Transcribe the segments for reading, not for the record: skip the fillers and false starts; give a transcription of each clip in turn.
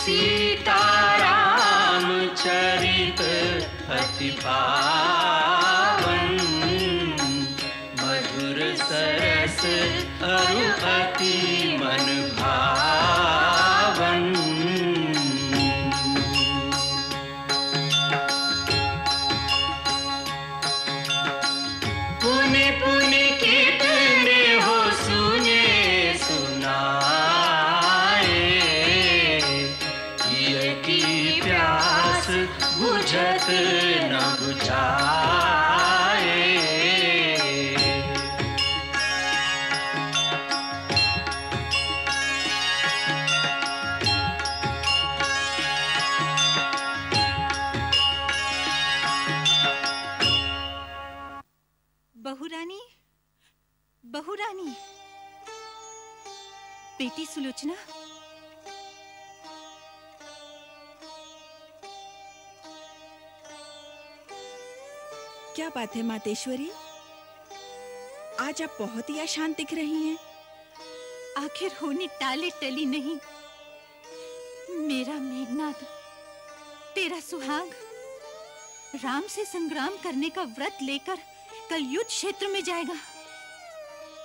सीताराम चरित अति पावन, मधुर सरस अरु अति मन भावन। पुनि पुनि कितने हो सुने सुनाए, ये की प्यास बुझत न बुझाए। बहुरानी, बहुरानी, बेटी सुलोचना, क्या बात है मातेश्वरी? आज आप बहुत ही अशांत दिख रही हैं। आखिर होनी टाले टली नहीं। मेरा मेघनाद, तेरा सुहाग, राम से संग्राम करने का व्रत लेकर कल युद्ध क्षेत्र में जाएगा।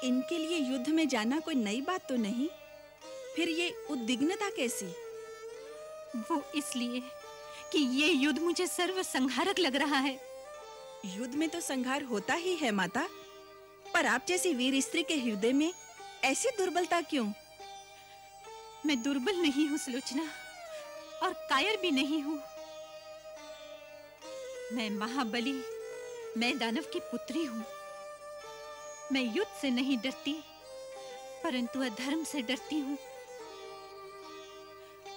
इनके लिए युद्ध में जाना कोई नई बात तो नहीं, फिर ये उद्विग्नता कैसी? वो इसलिए कि ये युद्ध मुझे सर्व संहारक लग रहा है। युद्ध में तो संहार होता ही है माता, पर आप जैसी वीर स्त्री के हृदय में ऐसी दुर्बलता क्यों? मैं दुर्बल नहीं हूँ सुलोचना, और कायर भी नहीं हूँ। मैं महाबली, मैं दानव की पुत्री हूँ। मैं युद्ध से नहीं डरती, परंतु अधर्म से डरती हूँ।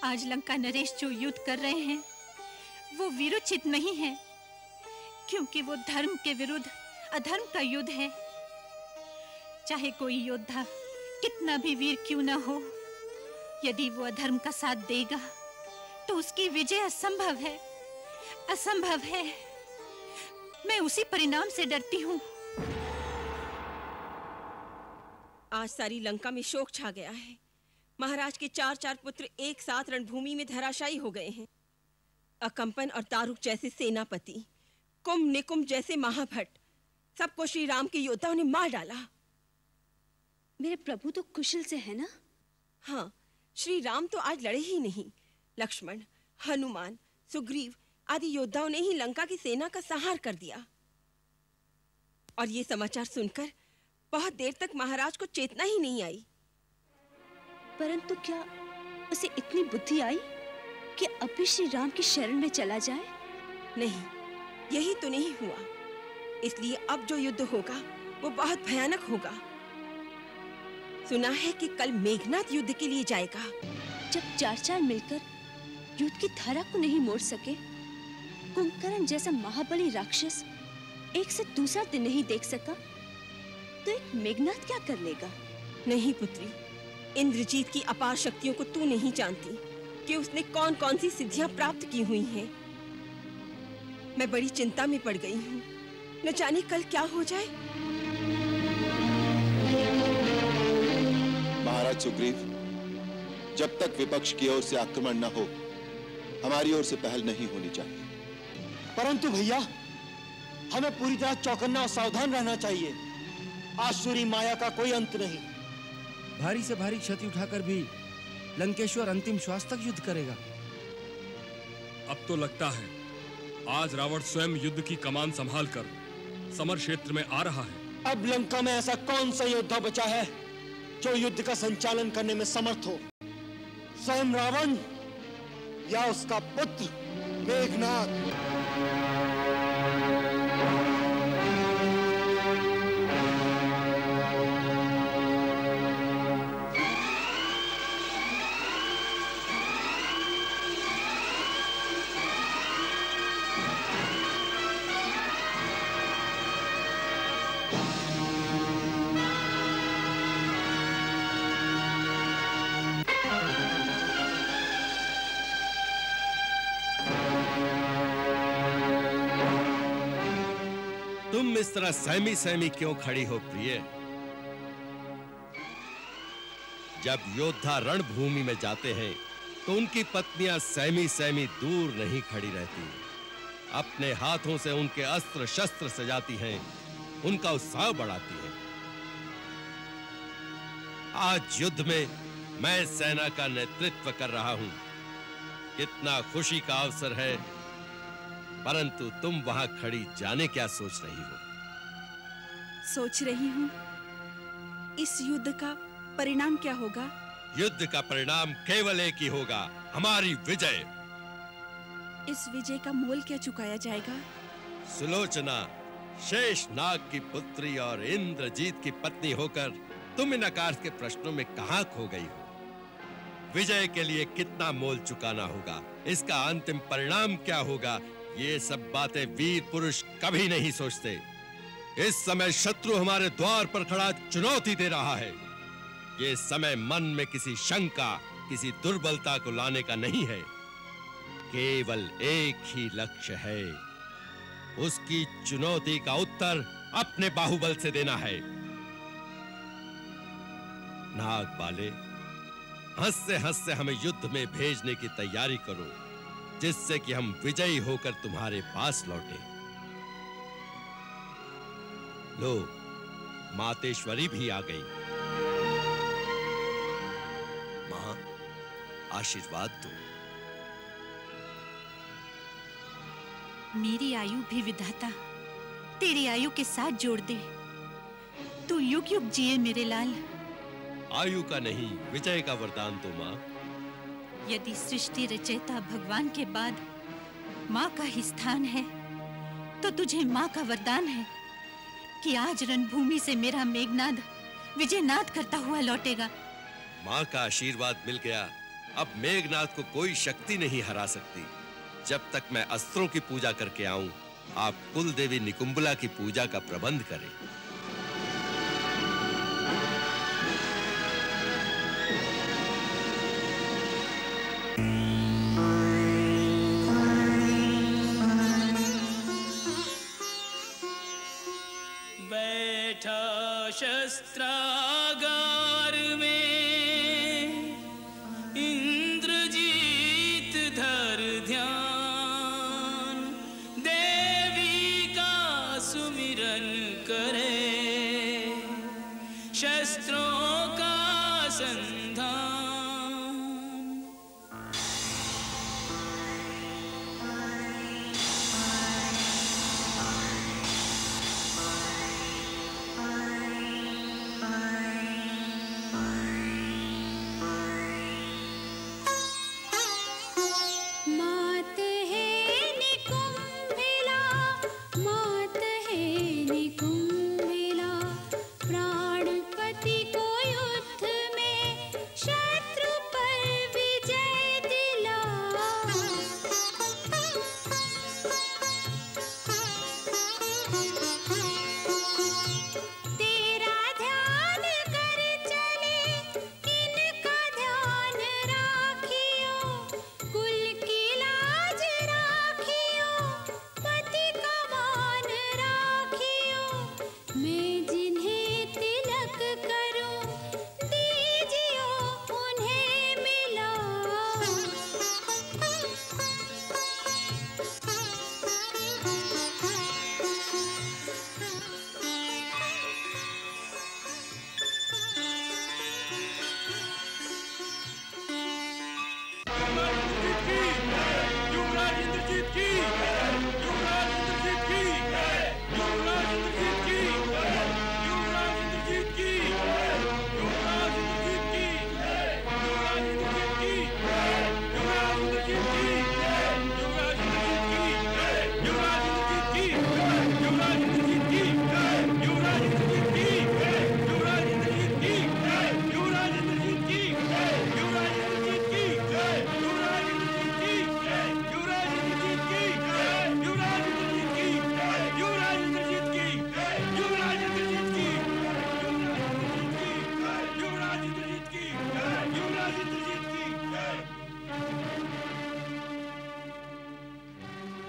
आज लंका नरेश जो युद्ध कर रहे हैं, वो वीरोचित नहीं है, क्योंकि वो धर्म के विरुद्ध अधर्म का युद्ध है। चाहे कोई योद्धा कितना भी वीर क्यों ना हो, यदि वो अधर्म का साथ देगा तो उसकी विजय असंभव है, असंभव है। मैं उसी परिणाम से डरती हूँ। आज सारी लंका में शोक छा गया है। महाराज के 4 पुत्र एक साथ रणभूमि में धराशायी हो गए हैं। अकंपन और तारुक जैसे सेनापति, कुंभ निकुंभ जैसे महाभट, सबको श्री राम के योद्धाओं ने मार डाला। मेरे प्रभु तो कुशल से है ना? हाँ, श्री राम तो आज लड़े ही नहीं। लक्ष्मण, हनुमान, सुग्रीव आदि योद्धाओं ने ही लंका की सेना का संहार कर दिया। और ये समाचार सुनकर बहुत देर तक महाराज को चेतना ही नहीं आई। परंतु क्या उसे इतनी बुद्धि आई कि अब भी श्री राम की शरण में चला जाए? नहीं, यही तो नहीं हुआ। इसलिए अब जो युद्ध होगा वो बहुत भयानक होगा। सुना है कि कल मेघनाद युद्ध के लिए जाएगा। जब 4 मिलकर युद्ध की धारा को नहीं मोड़ सके, कुंभकर्ण जैसा महाबली राक्षस एक से दूसरा दिन नहीं देख सका, तो एक मेघनाद क्या कर लेगा? नहीं पुत्री, इंद्रजीत की अपार शक्तियों को तू नहीं जानती कि उसने कौन कौन सी सिद्धियां प्राप्त की हुई हैं। मैं बड़ी चिंता में पड़ गई हूँ। न जाने कल क्या हो जाए। महाराज सुग्रीव, जब तक विपक्ष की ओर से आक्रमण न हो, हमारी ओर से पहल नहीं होनी चाहिए। परंतु भैया, हमें पूरी तरह चौकन्ना और सावधान रहना चाहिए। आसुरी माया का कोई अंत नहीं। भारी से भारी क्षति उठाकर भी लंकेश्वर अंतिम श्वास तक युद्ध करेगा। अब तो लगता है आज रावण स्वयं युद्ध की कमान संभालकर समर क्षेत्र में आ रहा है। अब लंका में ऐसा कौन सा योद्धा बचा है जो युद्ध का संचालन करने में समर्थ हो? स्वयं रावण या उसका पुत्र मेघनाद? तुम इस तरह सहमी सहमी क्यों खड़ी हो प्रिय? जब योद्धा रणभूमि में जाते हैं तो उनकी पत्नियां सहमी सहमी दूर नहीं खड़ी रहती, अपने हाथों से उनके अस्त्र शस्त्र सजाती हैं, उनका उत्साह बढ़ाती हैं। आज युद्ध में मैं सेना का नेतृत्व कर रहा हूं, कितना खुशी का अवसर है, परंतु तुम वहां खड़ी जाने क्या सोच रही हो? सोच रही हूँ इस युद्ध का परिणाम क्या होगा। युद्ध का परिणाम केवल एक ही होगा, हमारी विजय। इस विजय का मोल क्या चुकाया जाएगा? सुलोचना, शेष नाग की पुत्री और इंद्रजीत की पत्नी होकर तुम इन आकाश के प्रश्नों में कहां खो गई हो? विजय के लिए कितना मोल चुकाना होगा, इसका अंतिम परिणाम क्या होगा, ये सब बातें वीर पुरुष कभी नहीं सोचते। इस समय शत्रु हमारे द्वार पर खड़ा चुनौती दे रहा है। ये समय मन में किसी शंका, किसी दुर्बलता को लाने का नहीं है, केवल एक ही लक्ष्य है, उसकी चुनौती का उत्तर अपने बाहुबल से देना है। नाग बाले, हंसते हंसते हमें युद्ध में भेजने की तैयारी करो, जिससे कि हम विजयी होकर तुम्हारे पास लौटे। लो, मातेश्वरी भी आ गई। मां, आशीर्वाद दो। मेरी आयु भी विधाता तेरी आयु के साथ जोड़ दे। तू युग युग जिए मेरे लाल। आयु का नहीं, विजय का वरदान दो मां। यदि सृष्टि रचयिता भगवान के बाद माँ का ही स्थान है, तो तुझे माँ का वरदान है कि आज रणभूमि से मेरा मेघनाद विजयनाद करता हुआ लौटेगा। माँ का आशीर्वाद मिल गया, अब मेघनाद को कोई शक्ति नहीं हरा सकती। जब तक मैं अस्त्रों की पूजा करके आऊं, आप कुल देवी निकुंबला की पूजा का प्रबंध करें। शस्त्रागार में इंद्रजीत धर ध्यान, देवी का सुमिरन करे, शस्त्रों का संधान।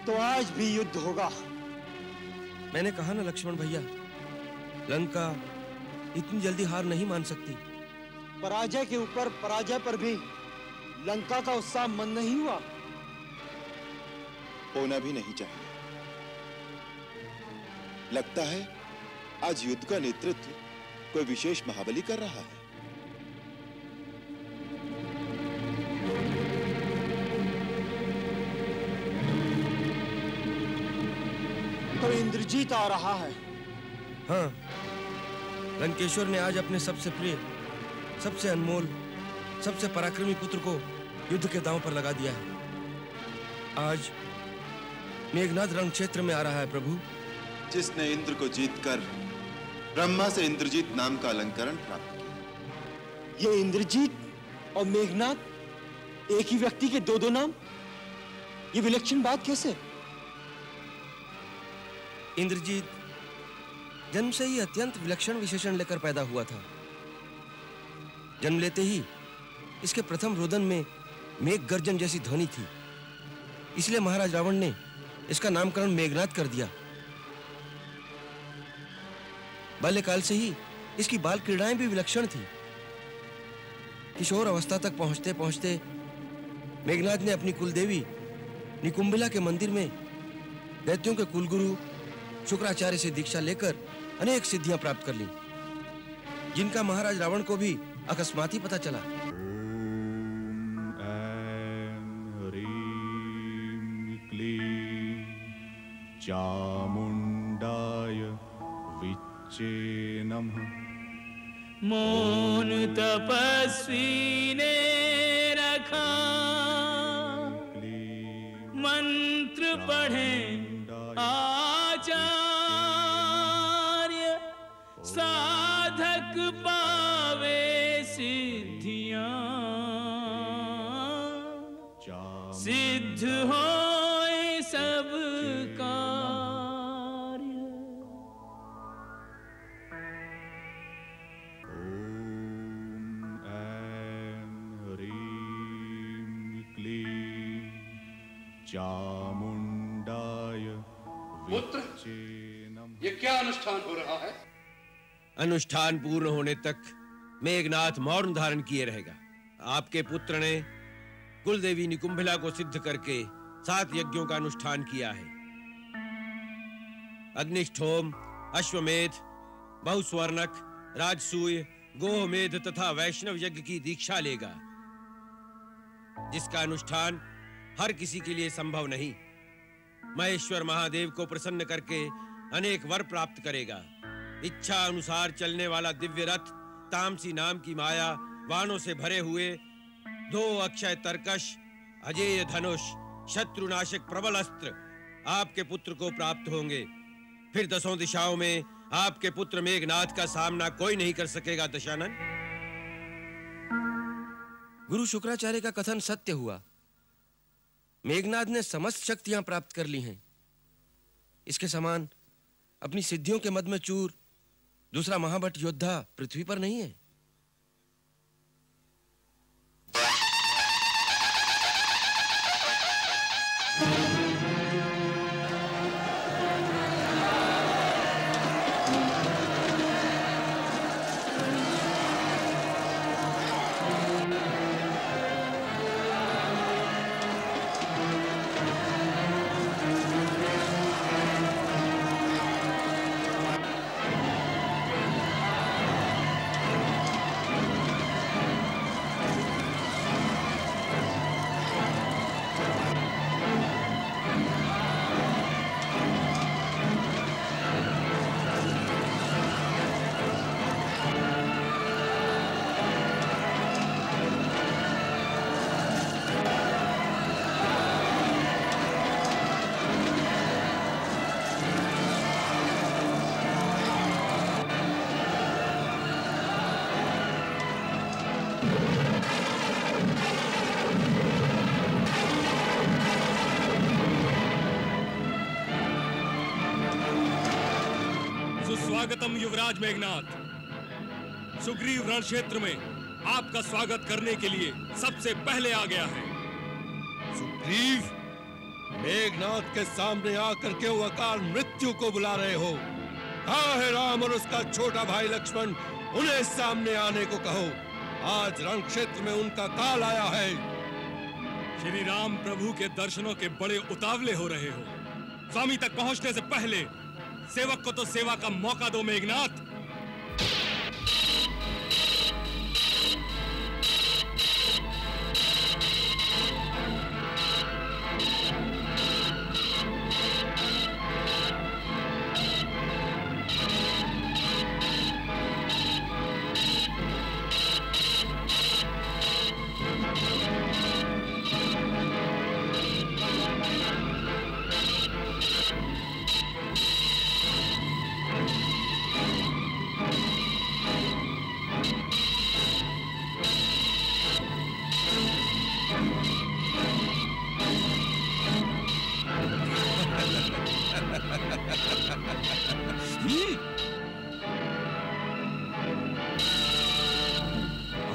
तो आज भी युद्ध होगा। मैंने कहा ना लक्ष्मण भैया, लंका इतनी जल्दी हार नहीं मान सकती। पराजय के ऊपर पराजय पर भी लंका का उत्साह मंद नहीं हुआ? होना भी नहीं चाहिए। लगता है आज युद्ध का नेतृत्व कोई विशेष महाबली कर रहा है। तो इंद्रजीत आ रहा है। हाँ, लंकेश्वर ने आज अपने सबसे प्रिय, सबसे अनमोल, सबसे पराक्रमी पुत्र को युद्ध के दांव पर लगा दिया है। आज मेघनाद रण क्षेत्र में आ रहा है प्रभु। जिसने इंद्र को जीतकर ब्रह्मा से इंद्रजीत नाम का अलंकरण प्राप्त किया। ये इंद्रजीत और मेघनाद एक ही व्यक्ति के दो नाम? ये विलक्षण बात कैसे? इंद्रजीत जन्म से ही अत्यंत विलक्षण विशेषण लेकर पैदा हुआ था। जन्म लेते ही इसके प्रथम रोदन में मेघ गर्जन जैसी ध्वनि थी, इसलिए महाराज रावण ने इसका नामकरण मेघनाद कर दिया। बाल्यकाल से ही इसकी बाल क्रीड़ाएं भी विलक्षण थी। किशोर अवस्था तक पहुंचते पहुंचते मेघनाद ने अपनी कुलदेवी निकुंभिला के मंदिर में दैत्यों के कुलगुरु शुक्राचार्य से दीक्षा लेकर अनेक सिद्धियां प्राप्त कर ली, जिनका महाराज रावण को भी अकस्मात ही पता चला। चामुंडाय विच्चे नमः। मौन तपस्वी ने रखा, मंत्र पढ़े आचार्य, साधक पावे सिद्धियां, सिद्ध होए सब कार्य। ओम ऐं ह्रीं क्लीं चामुंडाय पुत्र, ये क्या अनुष्ठान हो रहा है? अनुष्ठान पूर्ण होने तक मेघनाथ मौन धारण किए रहेगा। आपके पुत्र ने कुलदेवी निकुंभिला को सिद्ध करके 7 यज्ञों का अनुष्ठान किया है। अग्निष्ठोम, अश्वमेध, बहुस्वर्णक, राजसूय, गोमेध तथा वैष्णव यज्ञ की दीक्षा लेगा, जिसका अनुष्ठान हर किसी के लिए संभव नहीं। महेश्वर महादेव को प्रसन्न करके अनेक वर प्राप्त करेगा। इच्छा अनुसार चलने वाला दिव्य रथ, तामसी नाम की माया, बाणों से भरे हुए 2 अक्षय तरकश, अजेय धनुष, शत्रुनाशक प्रबल अस्त्र आपके पुत्र को प्राप्त होंगे। फिर 10 दिशाओं में आपके पुत्र मेघनाथ का सामना कोई नहीं कर सकेगा। दशानन, गुरु शुक्राचार्य का कथन सत्य हुआ। मेघनाद ने समस्त शक्तियां प्राप्त कर ली हैं। इसके समान अपनी सिद्धियों के मद में चूर दूसरा महाबट योद्धा पृथ्वी पर नहीं है। सुस्वागतम युवराज मेघनाथ। सुग्रीव रण क्षेत्र में आपका स्वागत करने के लिए सबसे पहले आ गया है। सुग्रीव, मेघनाथ के सामने आकर के वो अकाल मृत्यु को बुला रहे हो। कहाँ है राम और उसका छोटा भाई लक्ष्मण? उन्हें सामने आने को कहो। आज रण क्षेत्र में उनका काल आया है। श्री राम प्रभु के दर्शनों के बड़े उतावले हो रहे हो। स्वामी तक पहुंचने से पहले सेवक को तो सेवा का मौका दो मेघनाथ।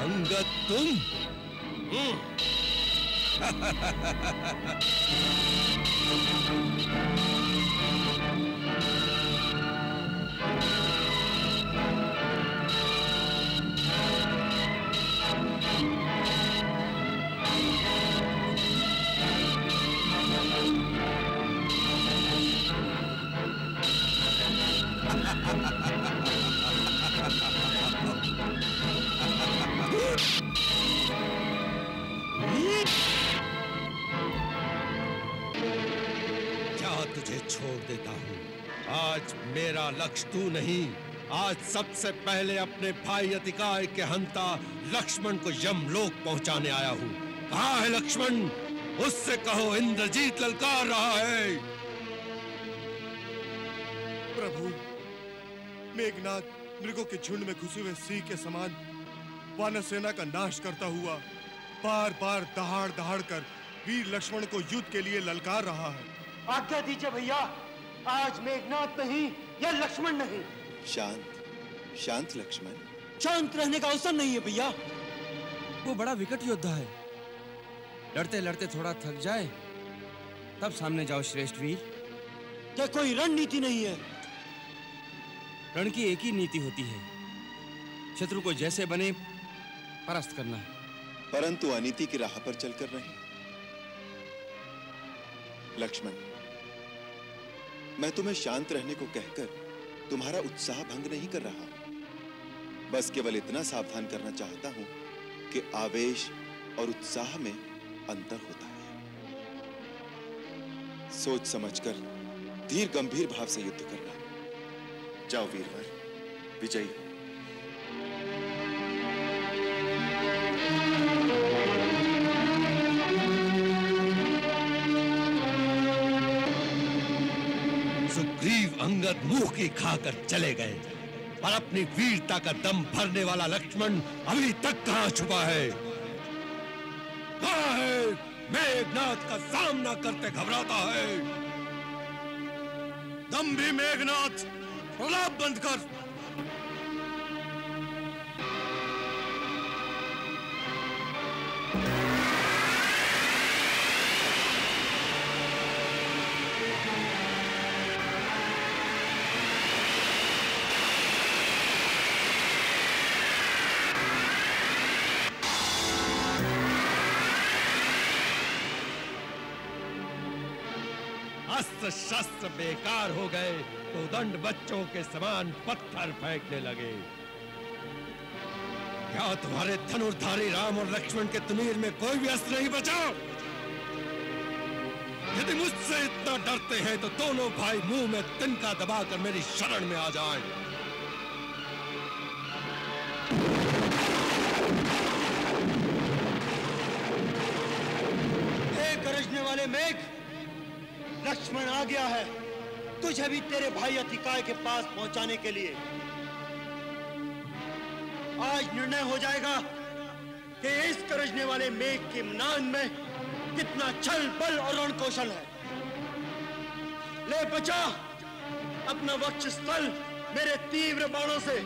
अंगद तुम तुझे छोड़ देता हूँ। आज मेरा लक्ष्य तू नहीं, आज सबसे पहले अपने भाई अतिकाय के हंता लक्ष्मण को यमलोक पहुंचाने आया हूँ। कहाँ है लक्ष्मण? उससे कहो इंद्रजीत ललकार रहा है। प्रभु, मेघनाथ मृगों के झुंड में घुसे हुए सिंह के समान वानर सेना का नाश करता हुआ बार बार दहाड़ दहाड़ कर वीर लक्ष्मण को युद्ध के लिए ललकार रहा है। आज्ञा दीजिए भैया, आज मेघनाथ नहीं या लक्ष्मण नहीं। शांत शांत लक्ष्मण, शांत रहने का अवसर नहीं है भैया। वो बड़ा विकट योद्धा है, लड़ते लड़ते थोड़ा थक जाए तब सामने जाओ श्रेष्ठ वीर। क्या कोई रणनीति नहीं है? रण की एक ही नीति होती है, शत्रु को जैसे बने परास्त करना है। परंतु अनीति की राह पर चलकर नहीं। लक्ष्मण, मैं तुम्हें शांत रहने को कहकर तुम्हारा उत्साह भंग नहीं कर रहा, बस केवल इतना सावधान करना चाहता हूं कि आवेश और उत्साह में अंतर होता है। सोच समझकर धीर गंभीर भाव से युद्ध करना। जाओ वीरवर, विजयी हो। सुग्रीव अंगद मुंह की खाकर चले गए, पर अपनी वीरता का दम भरने वाला लक्ष्मण अभी तक कहां छुपा है? कहां है? मेघनाथ का सामना करते घबराता है। दंभी मेघनाथ, प्रलाप बंद कर। अस्त्र शस्त्र बेकार हो गए तो दंड बच्चों के समान पत्थर फेंकने लगे। क्या तुम्हारे धनुर्धारी राम और लक्ष्मण के तुनीर में कोई भी अस्त्र नहीं बचा? यदि मुझसे इतना डरते हैं तो दोनों भाई मुंह में तिनका दबाकर मेरी शरण में आ जाएं। गरजने वाले मेघ, लक्ष्मण आ गया है तुझे भी तेरे भाई अतिकाय के पास पहुंचाने के लिए। आज निर्णय हो जाएगा कि इस गरजने वाले मेघ के म्यान में कितना छल बल और रण कौशल है। ले बचा अपना वक्षस्थल मेरे तीव्र बाणों से।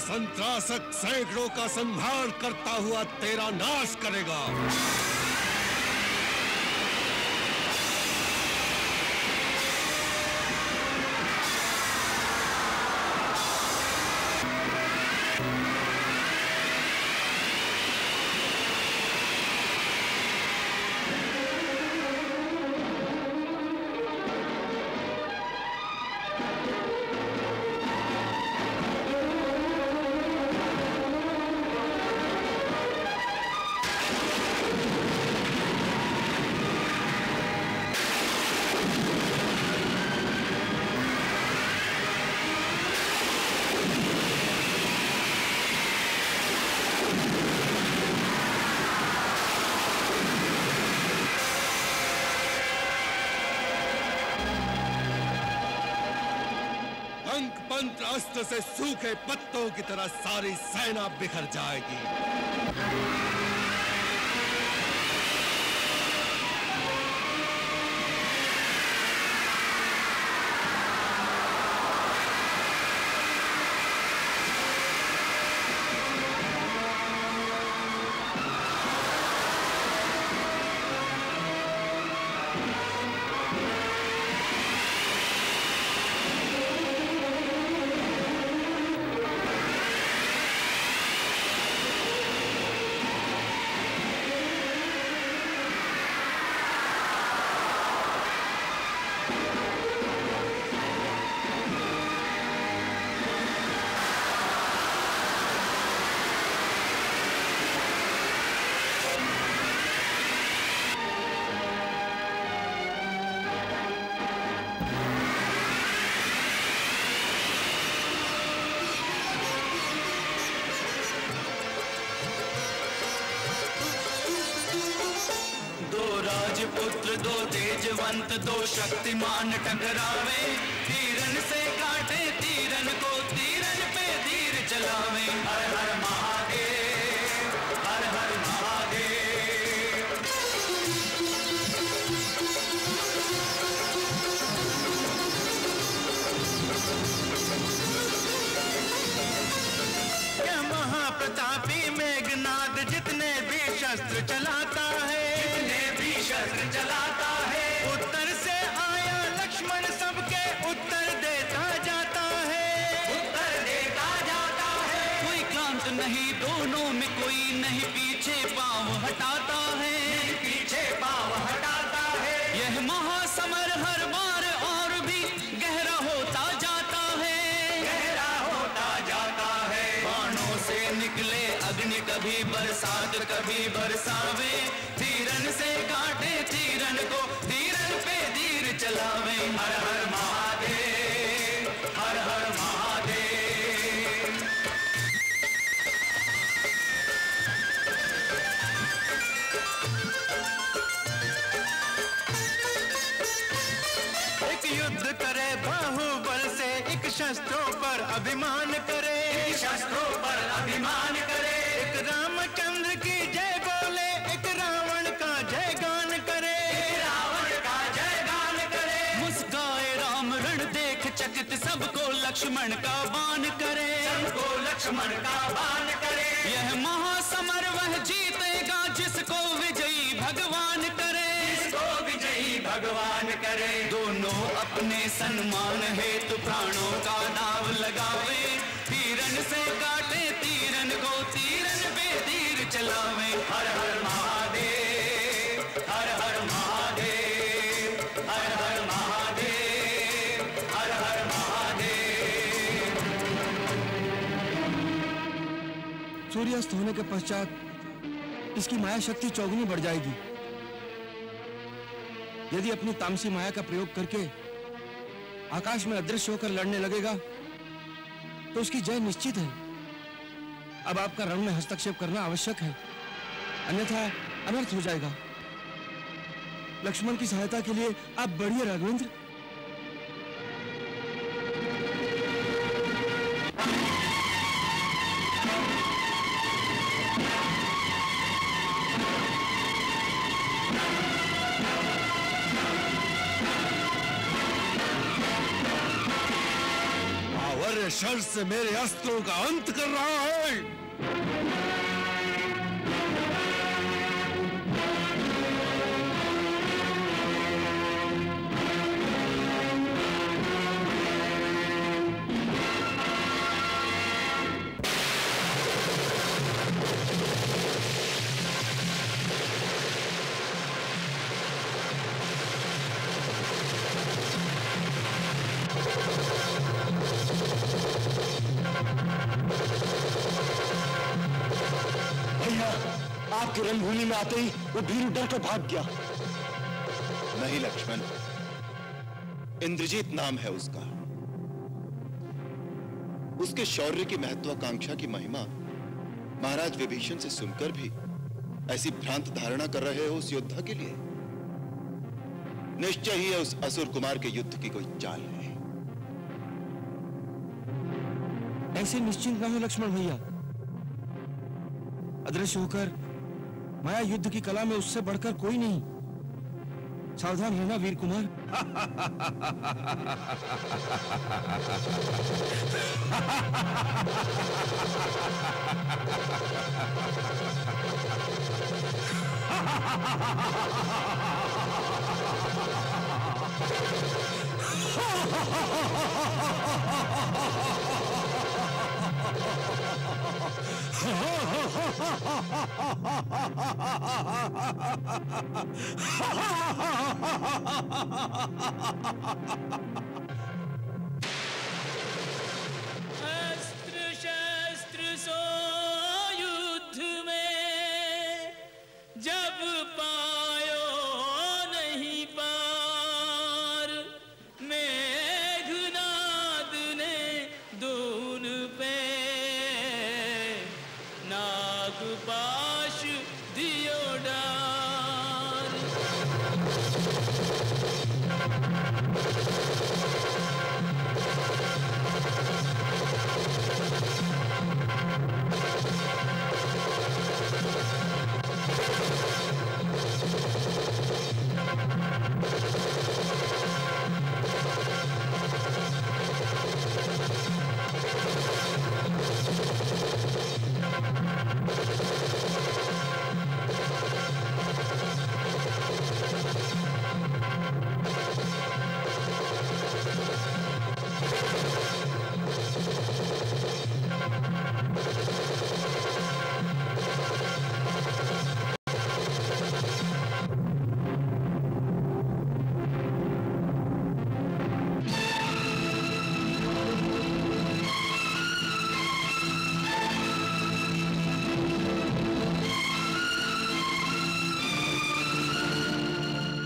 संत्रासक सैकड़ों का संहार करता हुआ तेरा नाश करेगा। मंत्र अस्त्र से सूखे पत्तों की तरह सारी सेना बिखर जाएगी। पुत्र दो तेजवंत दो शक्तिमान टकरावे, तीरन से काटे तीरन को तीरन पे तीर चलावे। हर हर महादेव, हर हर महादेव। क्या महाप्रतापी मेघनाद जितने भी शस्त्र चलाता है, शस्त्र चलाता है। उत्तर से आया लक्ष्मण सबके उत्तर देता जाता है, उत्तर देता जाता है। कोई क्लांत नहीं दोनों में, कोई नहीं पीछे पांव हटाता है, पीछे पांव हटाता है। यह महासमर हर बार और भी गहरा होता जाता है, गहरा होता जाता है। बाणों से निकले अग्नि कभी बरसात कभी बरसावे, तीरन से काटे तीरन को तीरन पे तीर चलावे। हर हर महादेव, हर हर महादेव। एक युद्ध करे बाहुबल से, एक शस्त्रों पर अभिमान करे, शस्त्रों पर अभिमान करे। एक रामचंद्र की जय बोले, एक रावण का जय गान करे, रावण का जय गान करे। मुस्काए राम रण देख चकित, सबको लक्ष्मण का बाण करे, सबको लक्ष्मण का बाण करे। यह महासमर वह जीतेगा जिसको विजयी भगवान करे, जिसको विजयी भगवान करे। दोनों अपने सन्मान हेतु प्राणों का दाव लगावे, तीरन से काटे तीरन को तीरन पे तीर चलावे। हर हर महादेव, हर हर महादेव, हर हर महादेव, हर हर महादेव। सूर्यास्त होने के पश्चात इसकी माया शक्ति चौगुनी बढ़ जाएगी। यदि अपनी तामसी माया का प्रयोग करके आकाश में अदृश्य होकर लड़ने लगेगा तो उसकी जय निश्चित है। अब आपका रण में हस्तक्षेप करना आवश्यक है, अन्यथा अनर्थ हो जाएगा। लक्ष्मण की सहायता के लिए आप बढ़िए राघवेंद्र। सशर से मेरे अस्त्रों का अंत कर रहा है। आपके रणभूमि में आते ही वो भीरू डर कर भाग गया। नहीं लक्ष्मण, इंद्रजीत नाम है उसका। उसके शौर्य की महत्वाकांक्षा की महिमा महाराज विभीषण से सुनकर भी ऐसी भ्रांत धारणा कर रहे हो उस योद्धा के लिए? निश्चय ही उस असुर कुमार के युद्ध की कोई चाल है। ऐसे निश्चिंत ना हो लक्ष्मण भैया। अदृश्य होकर माया युद्ध की कला में उससे बढ़कर कोई नहीं। सावधान रहना वीर कुमार। अस्त्र शस्त्र सो युद्ध में जब पायो नहीं पार, मेघनाद ने दून पे नागपाश दियो डार।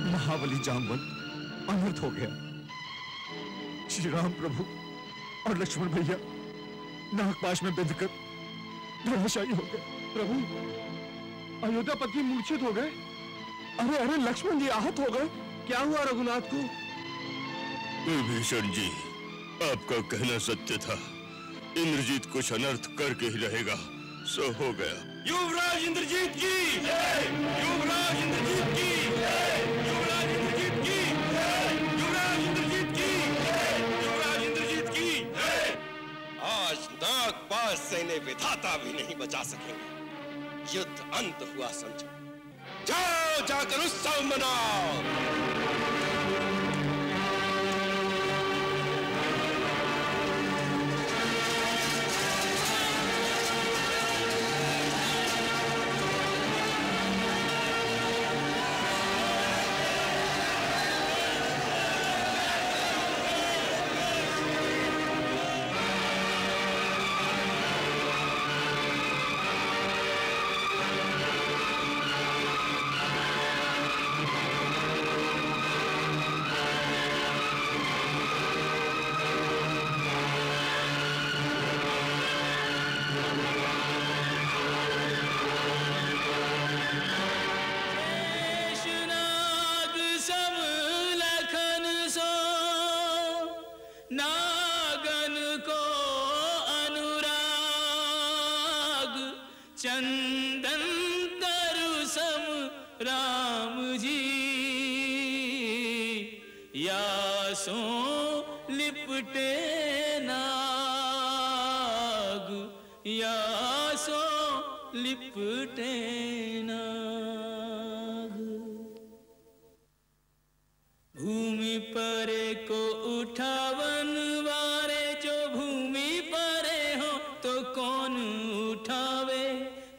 महाबली जामवंत अनर्थ हो गया। श्री राम प्रभु और लक्ष्मण भैया नागपाश में बंधकर धराशायी हो गए। प्रभु, अयोध्यापति मूर्छित हो गए। अरे अरे, लक्ष्मण जी आहत हो गए। क्या हुआ रघुनाथ को? विभीषण जी, आपका कहना सत्य था। इंद्रजीत कुछ अनर्थ करके ही रहेगा। सो हो गया। युवराज इंद्रजीत की जय! युवराज इंद्रजीत की जय! युवराज इंद्रजीत की जय! युवराज इंद्रजीत की जय! युवराज इंद्रजीत की जय! आज नागपाश से इन्हें विधाता भी नहीं बचा सकेंगे। युद्ध अंत हुआ समझो। जाओ, जाकर उत्सव मनाओ। चंदन तरु सम राम जी यासों लिपटे नाग। लिपटे नाग। भूमि परे को उठावन वारे, जो भूमि परे हो तो कौन उठावे।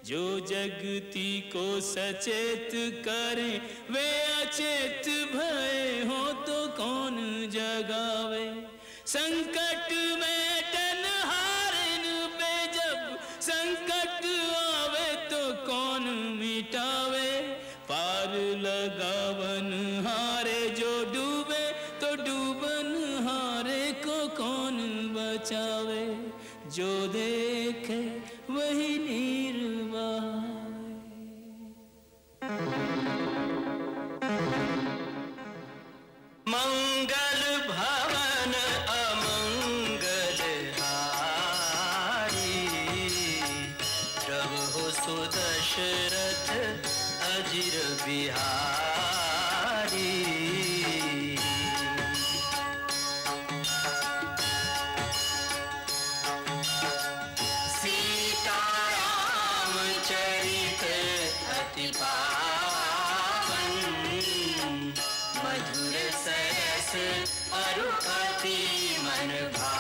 जो जगती को सचेत करे, वे अचेत भय हो तो कौन जगावे। संकट में टनहारन पे जब संकट आवे तो कौन मिटावे। पार लगावन हारे, जो डूबे तो डूबन हारे को कौन बचावे। जो देखे वही निर्वाह। मंगल भवन अमंगल हारी, प्रभु सुदशरथ अजिर बिहारी। सीताराम चरित अति पावन, मधुर सरस अरु अति मन भावन।